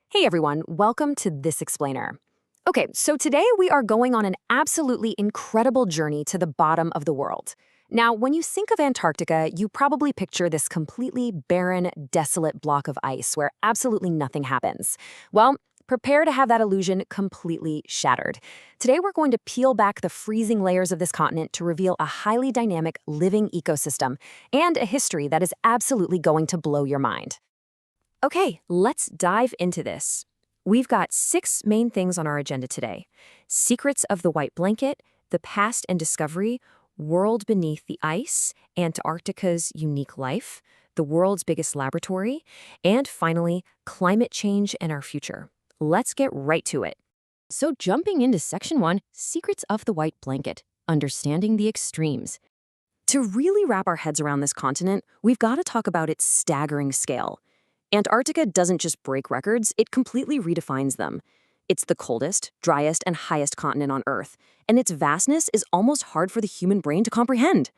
Hey everyone, welcome to This Explainer. Okay, so today we are going on an absolutely incredible journey to the bottom of the world. Now, when you think of Antarctica, you probably picture this completely barren, desolate block of ice where absolutely nothing happens. Well, prepare to have that illusion completely shattered. Today we're going to peel back the freezing layers of this continent to reveal a highly dynamic, living ecosystem and a history that is absolutely going to blow your mind. Okay, let's dive into this. We've got 6 main things on our agenda today: secrets of the white blanket, the past and discovery, world beneath the ice, Antarctica's unique life, the world's biggest laboratory, and finally, climate change and our future. Let's get right to it. So jumping into section 1, secrets of the white blanket, understanding the extremes. To really wrap our heads around this continent, we've got to talk about its staggering scale. Antarctica doesn't just break records, it completely redefines them. It's the coldest, driest, and highest continent on Earth, and its vastness is almost hard for the human brain to comprehend.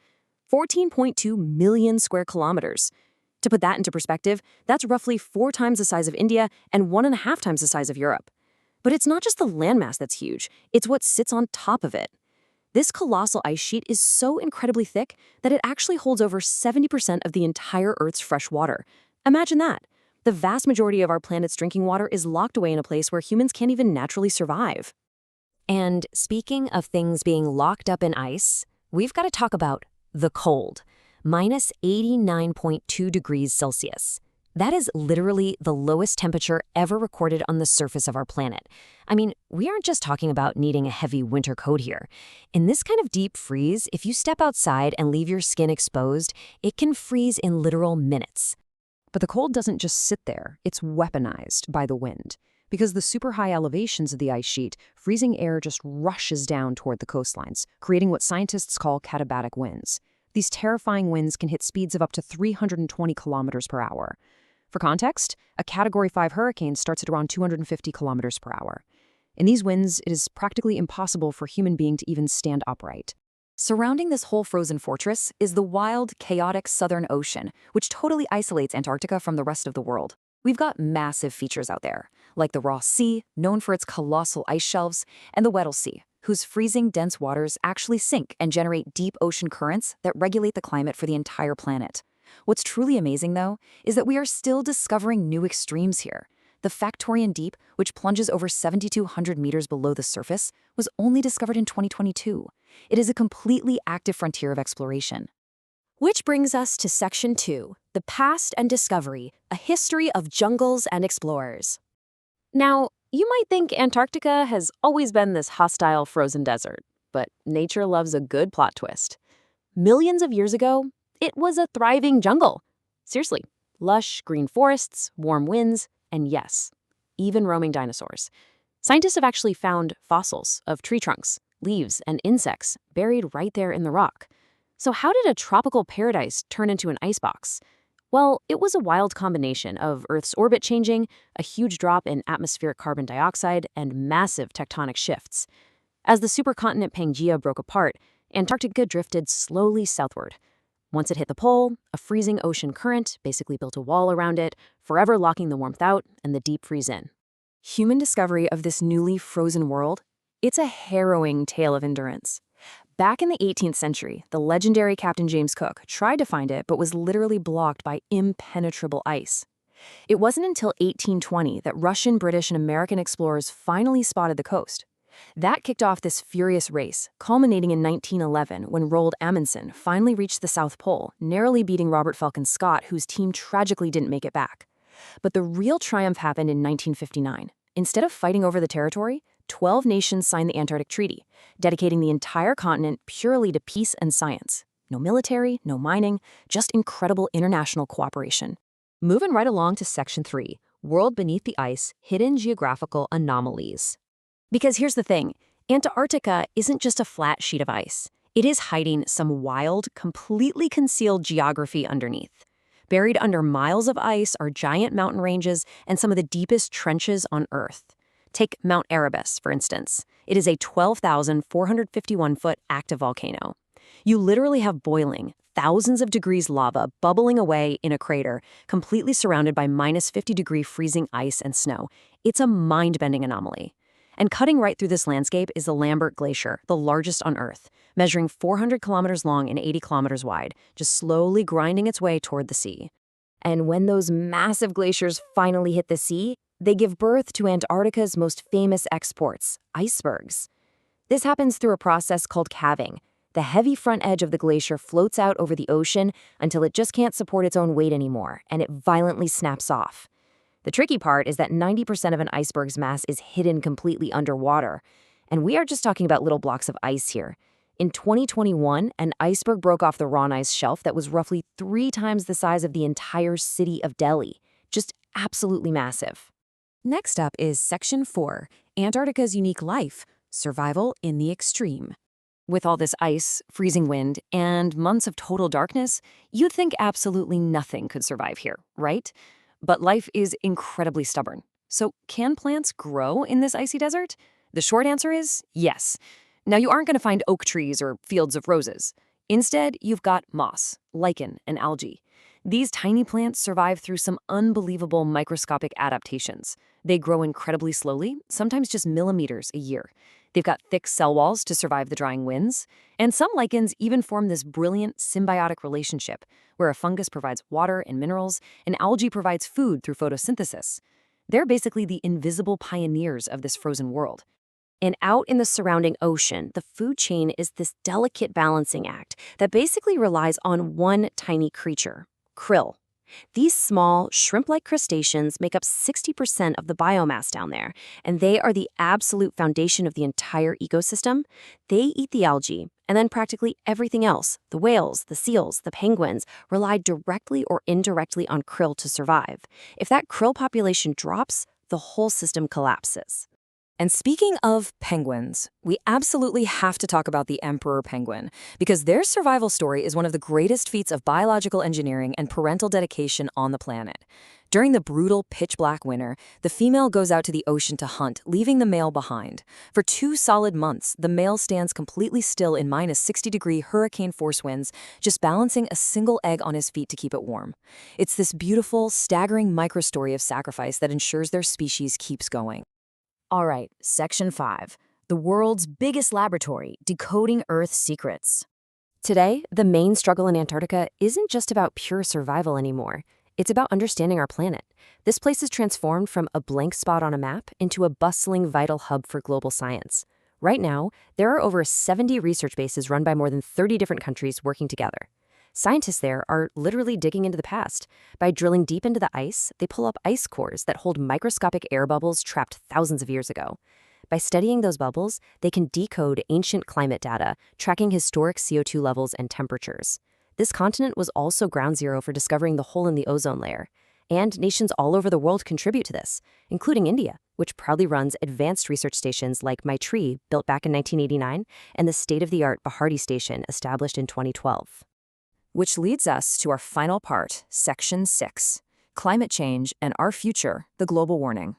14.2 million square kilometers. To put that into perspective, that's roughly 4 times the size of India and 1.5 times the size of Europe. But it's not just the landmass that's huge, it's what sits on top of it. This colossal ice sheet is so incredibly thick that it actually holds over 70% of the entire Earth's fresh water. Imagine that. The vast majority of our planet's drinking water is locked away in a place where humans can't even naturally survive. And speaking of things being locked up in ice, we've got to talk about the cold. Minus 89.2 degrees Celsius. That is literally the lowest temperature ever recorded on the surface of our planet. I mean, we aren't just talking about needing a heavy winter coat here. In this kind of deep freeze, if you step outside and leave your skin exposed, it can freeze in literal minutes. But the cold doesn't just sit there, it's weaponized by the wind. Because the super high elevations of the ice sheet, freezing air just rushes down toward the coastlines, creating what scientists call katabatic winds. These terrifying winds can hit speeds of up to 320 kilometers per hour. For context, a Category 5 hurricane starts at around 250 kilometers per hour. In these winds, it is practically impossible for a human being to even stand upright. Surrounding this whole frozen fortress is the wild, chaotic Southern Ocean, which totally isolates Antarctica from the rest of the world. We've got massive features out there, like the Ross Sea, known for its colossal ice shelves, and the Weddell Sea, whose freezing, dense waters actually sink and generate deep ocean currents that regulate the climate for the entire planet. What's truly amazing, though, is that we are still discovering new extremes here. The Factorian Deep, which plunges over 7,200 meters below the surface, was only discovered in 2022. It is a completely active frontier of exploration. Which brings us to Section 2, the past and discovery, a history of jungles and explorers. Now, you might think Antarctica has always been this hostile frozen desert, but nature loves a good plot twist. Millions of years ago, it was a thriving jungle. Seriously, lush green forests, warm winds, and yes, even roaming dinosaurs. Scientists have actually found fossils of tree trunks, leaves, and insects buried right there in the rock. So how did a tropical paradise turn into an icebox? Well, it was a wild combination of Earth's orbit changing, a huge drop in atmospheric carbon dioxide, and massive tectonic shifts. As the supercontinent Pangaea broke apart, Antarctica drifted slowly southward. Once it hit the pole, a freezing ocean current basically built a wall around it, forever locking the warmth out and the deep freeze in. Human discovery of this newly frozen world? It's a harrowing tale of endurance. Back in the 18th century, the legendary Captain James Cook tried to find it but was literally blocked by impenetrable ice. It wasn't until 1820 that Russian, British, and American explorers finally spotted the coast. That kicked off this furious race, culminating in 1911 when Roald Amundsen finally reached the South Pole, narrowly beating Robert Falcon Scott, whose team tragically didn't make it back. But the real triumph happened in 1959. Instead of fighting over the territory, 12 nations signed the Antarctic Treaty, dedicating the entire continent purely to peace and science. No military, no mining, just incredible international cooperation. Moving right along to Section 3, World Beneath the Ice, Hidden Geographical Anomalies. Because here's the thing, Antarctica isn't just a flat sheet of ice. It is hiding some wild, completely concealed geography underneath. Buried under miles of ice are giant mountain ranges and some of the deepest trenches on Earth. Take Mount Erebus, for instance. It is a 12,451-foot active volcano. You literally have boiling, thousands of degrees lava bubbling away in a crater, completely surrounded by -50-degree freezing ice and snow. It's a mind-bending anomaly. And cutting right through this landscape is the Lambert Glacier, the largest on Earth, measuring 400 kilometers long and 80 kilometers wide, just slowly grinding its way toward the sea. And when those massive glaciers finally hit the sea, they give birth to Antarctica's most famous exports, icebergs. This happens through a process called calving. The heavy front edge of the glacier floats out over the ocean until it just can't support its own weight anymore, and it violently snaps off. The tricky part is that 90% of an iceberg's mass is hidden completely underwater, and we are just talking about little blocks of ice here. In 2021, an iceberg broke off the Ron ice shelf that was roughly 3 times the size of the entire city of Delhi. Just absolutely massive. Next up is Section 4, Antarctica's unique life, survival in the extreme. With all this ice, freezing wind, and months of total darkness, you'd think absolutely nothing could survive here, right? But life is incredibly stubborn. So can plants grow in this icy desert? The short answer is yes. Now, you aren't going to find oak trees or fields of roses. Instead, you've got moss, lichen, and algae. These tiny plants survive through some unbelievable microscopic adaptations. They grow incredibly slowly, sometimes just millimeters a year. They've got thick cell walls to survive the drying winds, and some lichens even form this brilliant symbiotic relationship where a fungus provides water and minerals, and algae provides food through photosynthesis. They're basically the invisible pioneers of this frozen world. And out in the surrounding ocean, the food chain is this delicate balancing act that basically relies on one tiny creature, krill. These small, shrimp-like crustaceans make up 60% of the biomass down there, and they are the absolute foundation of the entire ecosystem. They eat the algae, and then practically everything else, the whales, the seals, the penguins, rely directly or indirectly on krill to survive. If that krill population drops, the whole system collapses. And speaking of penguins, we absolutely have to talk about the emperor penguin, because their survival story is one of the greatest feats of biological engineering and parental dedication on the planet. During the brutal pitch-black winter, the female goes out to the ocean to hunt, leaving the male behind. For 2 solid months, the male stands completely still in -60-degree hurricane-force winds, just balancing a single egg on his feet to keep it warm. It's this beautiful, staggering microstory of sacrifice that ensures their species keeps going. All right, Section 5, the world's biggest laboratory, decoding Earth's secrets. Today, the main struggle in Antarctica isn't just about pure survival anymore. It's about understanding our planet. This place is transformed from a blank spot on a map into a bustling, vital hub for global science. Right now, there are over 70 research bases run by more than 30 different countries working together. Scientists there are literally digging into the past. By drilling deep into the ice, they pull up ice cores that hold microscopic air bubbles trapped thousands of years ago. By studying those bubbles, they can decode ancient climate data, tracking historic CO2 levels and temperatures. This continent was also ground zero for discovering the hole in the ozone layer. And nations all over the world contribute to this, including India, which proudly runs advanced research stations like Maitri, built back in 1989, and the state-of-the-art Bharti station, established in 2012. Which leads us to our final part, Section 6, Climate Change and Our Future, the Global Warming.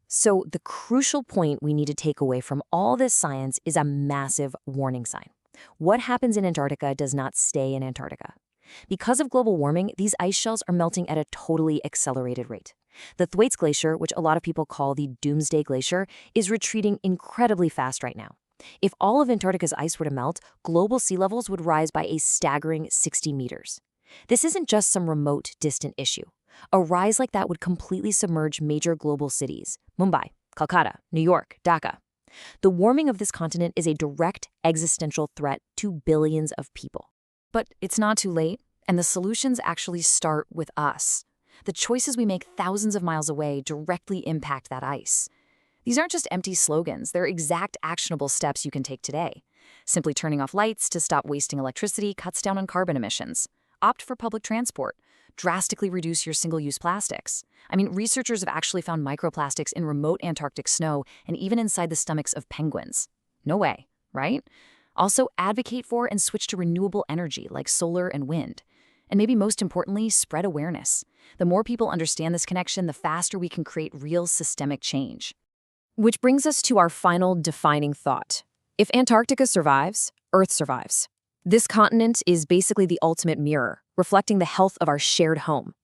So the crucial point we need to take away from all this science is a massive warning sign. What happens in Antarctica does not stay in Antarctica. Because of global warming, these ice shelves are melting at a totally accelerated rate. The Thwaites Glacier, which a lot of people call the Doomsday Glacier, is retreating incredibly fast right now. If all of Antarctica's ice were to melt, global sea levels would rise by a staggering 60 meters. This isn't just some remote, distant issue. A rise like that would completely submerge major global cities: Mumbai, Calcutta, New York, Dhaka. The warming of this continent is a direct existential threat to billions of people. But it's not too late, and the solutions actually start with us. The choices we make thousands of miles away directly impact that ice. These aren't just empty slogans, they're exact actionable steps you can take today. Simply turning off lights to stop wasting electricity cuts down on carbon emissions. Opt for public transport. Drastically reduce your single-use plastics. Researchers have actually found microplastics in remote Antarctic snow and even inside the stomachs of penguins. No way, right? Also, advocate for and switch to renewable energy like solar and wind. And maybe most importantly, spread awareness. The more people understand this connection, the faster we can create real systemic change. Which brings us to our final defining thought. If Antarctica survives, Earth survives. This continent is basically the ultimate mirror, reflecting the health of our shared home.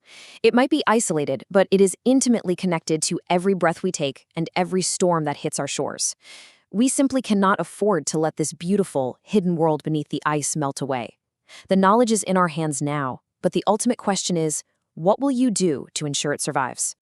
It might be isolated, but it is intimately connected to every breath we take and every storm that hits our shores. We simply cannot afford to let this beautiful, hidden world beneath the ice melt away. The knowledge is in our hands now, but the ultimate question is, what will you do to ensure it survives?